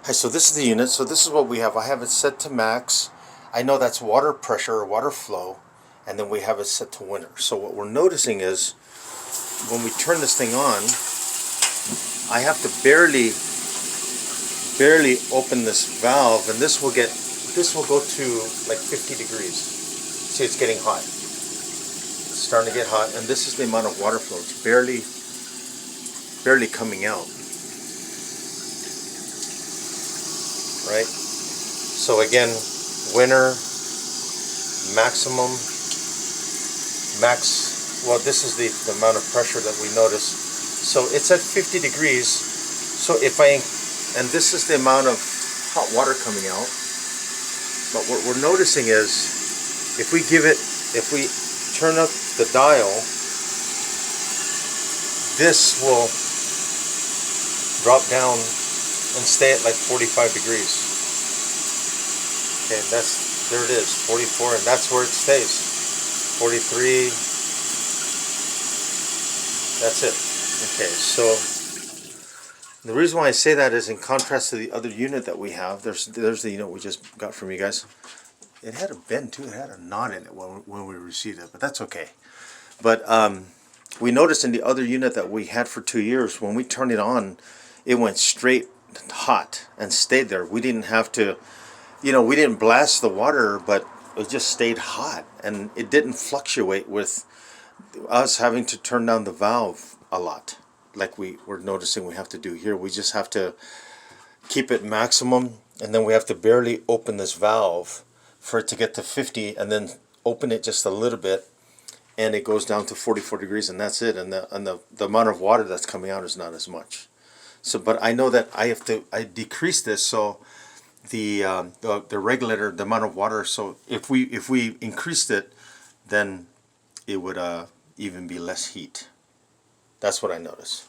Hi, so this is the unit. So this is what we have. I have it set to max. I know that's water pressure or water flow, and then we have it set to winter. So what we're noticing is when we turn this thing on, I have to barely open this valve, and this will go to like 50 degrees. See, it's getting hot. It's starting to get hot, and this is the amount of water flow. It's barely coming out. Right? So again, winter, maximum, max, well, this is the amount of pressure that we notice. So it's at 50 degrees. So if and this is the amount of hot water coming out. But what we're noticing is if we turn up the dial, this will drop down and stay at like 45 degrees. Okay, there it is, 44, and that's where it stays. 43, that's it. Okay, so the reason why I say that is in contrast to the other unit that we have. There's the unit we just got from you guys. It had a bend too, it had a knot in it when we received it, but that's okay. But we noticed in the other unit that we had for 2 years, when we turned it on, it went straight hot and stayed there. We didn't have to, we didn't blast the water, but it just stayed hot, and it didn't fluctuate with us having to turn down the valve a lot like we're noticing we have to do here. We just have to keep it maximum, and then we have to barely open this valve for it to get to 50, and then open it just a little bit, and it goes down to 44 degrees, and that's it. And the amount of water that's coming out is not as much. So, but I know that I decrease this, so the regulator, the amount of water. So if we increased it, then it would even be less heat. That's what I notice.